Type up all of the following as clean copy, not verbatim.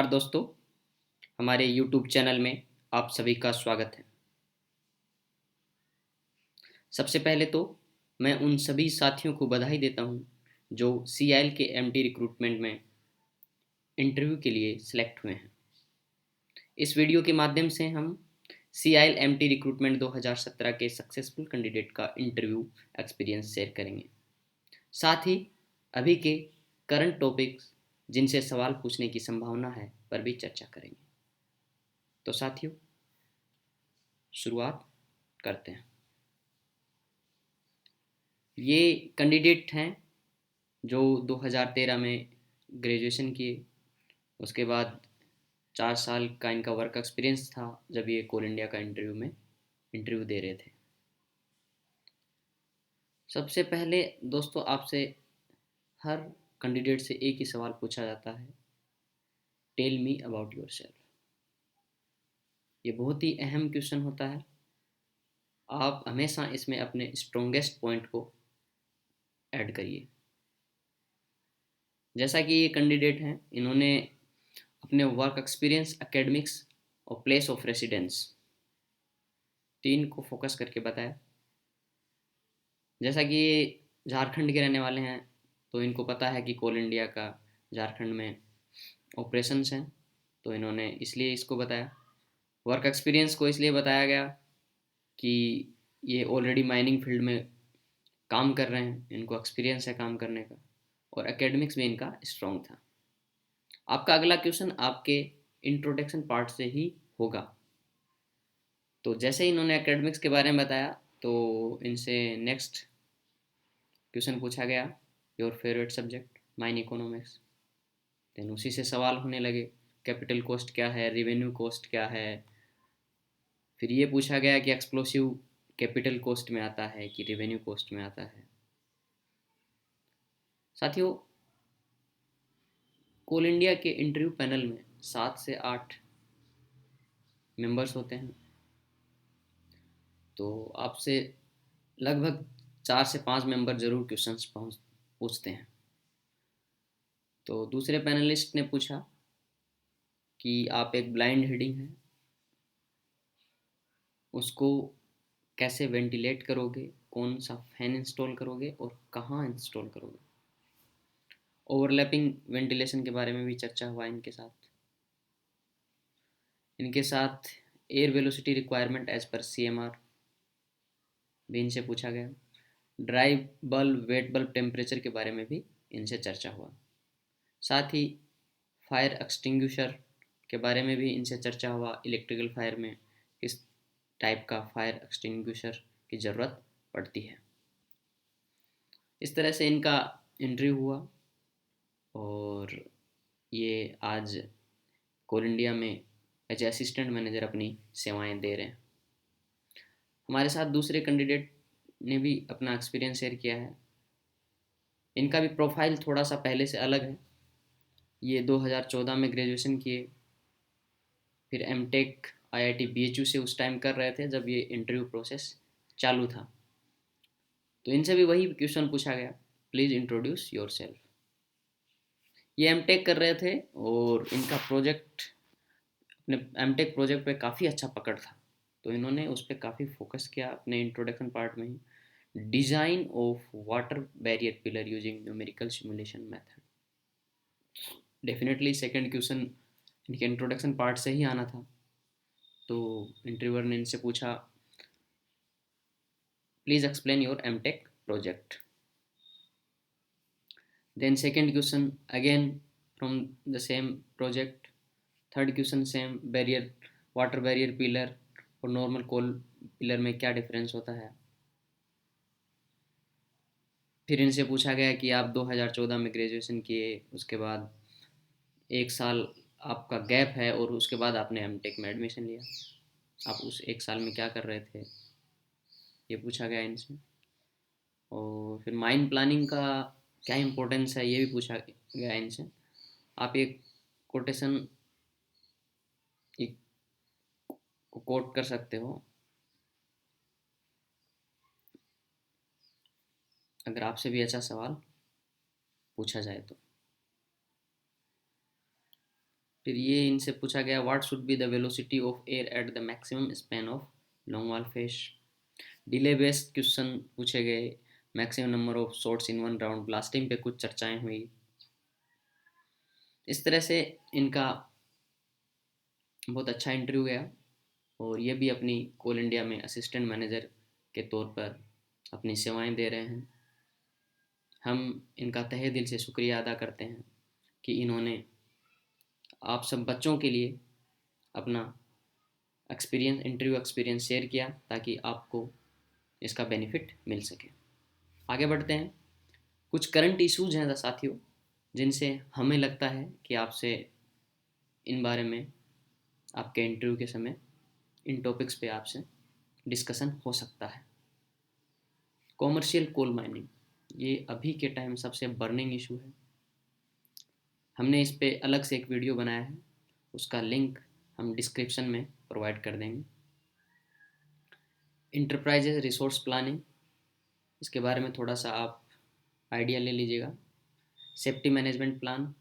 दोस्तों, हमारे YouTube channel में आप सभी का स्वागत है। सबसे पहले तो मैं उन सभी साथियों को बधाई देता हूं जो CIL के MT रिक्रूटमेंट में इंटरव्यू के लिए सिलेक्ट हुए हैं। इस वीडियो के माध्यम से हम CIL MT रिक्रूटमेंट 2017 के सक्सेसफुल कैंडिडेट का इंटरव्यू एक्सपीरियंस शेयर करेंगे। साथ ही अभी के करंट टॉपिक्स जिनसे सवाल पूछने की संभावना है पर भी चर्चा करेंगे। तो साथियों, शुरुआत करते हैं। ये कैंडिडेट हैं जो 2013 में ग्रेजुएशन किए। उसके बाद 4 साल का इनका वर्क एक्सपीरियंस था जब ये कोल इंडिया का इंटरव्यू दे रहे थे। सबसे पहले दोस्तों, आपसे हर कैंडिडेट से एक ही सवाल पूछा जाता है, tell me about yourself. ये बहुत ही अहम क्वेश्चन होता है। आप हमेशा इसमें अपने स्ट्रोंगेस्ट पॉइंट को ऐड करिए। जैसा कि ये कैंडिडेट हैं, इन्होंने अपने वर्क एक्सपीरियंस, एकेडमिक्स और प्लेस ऑफ रेसिडेंस तीन को फोकस करके बताया। जैसा कि ये झारखंड के रहने वाले हैं, तो इनको पता है कि कोल इंडिया का झारखंड में ऑपरेशंस हैं, तो इन्होंने इसलिए इसको बताया। वर्क एक्सपीरियंस को इसलिए बताया गया कि ये ऑलरेडी माइनिंग फील्ड में काम कर रहे हैं, इनको एक्सपीरियंस है काम करने का, और एकेडमिक्स में इनका स्ट्रॉन्ग था। आपका अगला क्वेश्चन आपके इंट्रोडक्शन पार्ट से ही होगा। तो जैसे ही इन्होंने एकेडमिक्स के बारे में बताया, तो इनसे नेक्स्ट क्वेश्चन पूछा गया, your favourite subject, mine economics. Then उसी से सवाल होने लगे, कैपिटल कॉस्ट क्या है, रिवेन्यू कॉस्ट क्या है। फिर ये पूछा गया कि एक्सप्लोसिव कैपिटल कॉस्ट में आता है कि रिवेन्यू कॉस्ट में आता है। साथियों, कोल इंडिया के इंटरव्यू पैनल में 7 से 8 मेंबर्स होते हैं, तो आपसे लगभग 4 से 5 मेंबर जरूर क्वेश्चंस पूछते हैं। तो दूसरे पैनलिस्ट ने पूछा कि आप एक ब्लाइंड हेडिंग है, उसको कैसे वेंटिलेट करोगे, कौन सा फैन इंस्टॉल करोगे और कहाँ इंस्टॉल करोगे। ओवरलैपिंग वेंटिलेशन के बारे में भी चर्चा हुआ इनके साथ एयर वेलोसिटी रिक्वायरमेंट एज पर CMR भी इनसे पूछा गया। Dry bulb, wet bulb temperature के बारे में भी इनसे चर्चा हुआ। साथ ही फायर एक्सटिंग्विशर के बारे में भी इनसे चर्चा हुआ, इलेक्ट्रिकल फायर में किस टाइप का फायर एक्सटिंग्विशर की ज़रूरत पड़ती है। इस तरह से इनका इंटरव्यू हुआ और ये आज कोल इंडिया में एज असिस्टेंट मैनेजर अपनी सेवाएं दे रहे हैं। हमारे साथ दूसरे कैंडिडेट ने भी अपना एक्सपीरियंस शेयर किया है। इनका भी प्रोफाइल थोड़ा सा पहले से अलग है। ये 2014 में ग्रेजुएशन किए, फिर एमटेक IIT BHU से उस टाइम कर रहे थे जब ये इंटरव्यू प्रोसेस चालू था। तो इनसे भी वही क्वेश्चन पूछा गया, प्लीज़ इंट्रोड्यूस योर सेल्फ। ये एमटेक कर रहे थे और इनका प्रोजेक्ट, अपने एमटेक प्रोजेक्ट पे काफ़ी अच्छा पकड़ था, तो इन्होंने उस पर काफ़ी फोकस किया अपने इंट्रोडक्शन पार्ट में ही। Design of water barrier pillar using numerical simulation method. Definitely second question इनके इंट्रोडक्शन पार्ट से ही आना था। तो इंटरव्यूअर ने इनसे पूछा, please explain your MTech project. Then second question again from the same project. Third question same, barrier, water barrier pillar और नॉर्मल कोल पिलर में क्या डिफरेंस होता है। फिर इनसे पूछा गया कि आप 2014 में ग्रेजुएशन किए, उसके बाद 1 साल आपका गैप है और उसके बाद आपने एमटेक में एडमिशन लिया, आप उस 1 साल में क्या कर रहे थे, ये पूछा गया इनसे। और फिर माइन प्लानिंग का क्या इम्पोर्टेंस है, ये भी पूछा गया इनसे। आप एक कोटेशन एक कोट कर सकते हो अगर आपसे भी अच्छा सवाल पूछा जाए तो। फिर ये इनसे पूछा गया what should be the velocity of air at the maximum span of long wall fish. Delay based question पूछे गए, maximum number of shots in one round blasting पे कुछ चर्चाएं हुई। इस तरह से इनका बहुत अच्छा इंटरव्यू गया और ये भी अपनी कोल इंडिया में असिस्टेंट मैनेजर के तौर पर अपनी सेवाएं दे रहे हैं। हम इनका तहे दिल से शुक्रिया अदा करते हैं कि इन्होंने आप सब बच्चों के लिए अपना एक्सपीरियंस, इंटरव्यू एक्सपीरियंस शेयर किया ताकि आपको इसका बेनिफिट मिल सके। आगे बढ़ते हैं। कुछ करंट इश्यूज हैं साथियों जिनसे हमें लगता है कि आपसे इन बारे में आपके इंटरव्यू के समय इन टॉपिक्स पे आपसे डिस्कशन हो सकता है। कॉमर्शियल कोल माइनिंग, ये अभी के टाइम सबसे बर्निंग इशू है। हमने इस पे अलग से एक वीडियो बनाया है, उसका लिंक हम डिस्क्रिप्शन में प्रोवाइड कर देंगे। इंटरप्राइजेज रिसोर्स प्लानिंग, इसके बारे में थोड़ा सा आप आइडिया ले लीजिएगा। Safety management plan,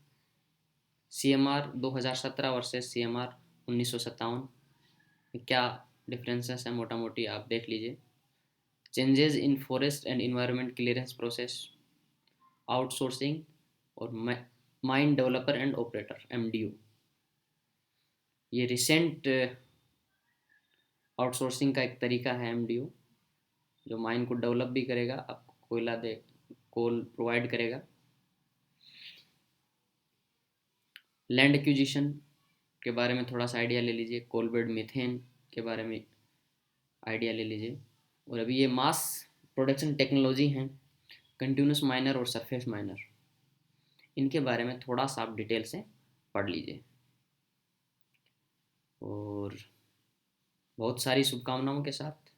CMR 2017 versus CMR 1957, क्या डिफरेंसेस हैं मोटा मोटी आप देख लीजिए। Changes in forest and environment clearance process, outsourcing और mine developer and operator MDO, ये रिसेंट आउटसोर्सिंग का एक तरीका है MDO, जो माइन को डेवलप भी करेगा, आपको कोयला दे कोल प्रोवाइड करेगा। लैंड एक्विजिशन के बारे में थोड़ा सा आइडिया ले लीजिए। कोलबेड मीथेन के बारे में आइडिया ले लीजिए। और अभी ये मास प्रोडक्शन टेक्नोलॉजी हैं, कंटिन्यूस माइनर और सरफेस माइनर, इनके बारे में थोड़ा सा आप डिटेल से पढ़ लीजिए। और बहुत सारी शुभकामनाओं के साथ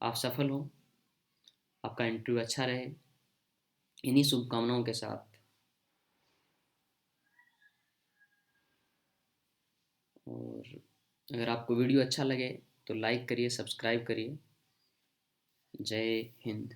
आप सफल हो, आपका इंटरव्यू अच्छा रहे, इन्हीं शुभकामनाओं के साथ। और अगर आपको वीडियो अच्छा लगे तो लाइक करिए, सब्सक्राइब करिए। जय हिंद।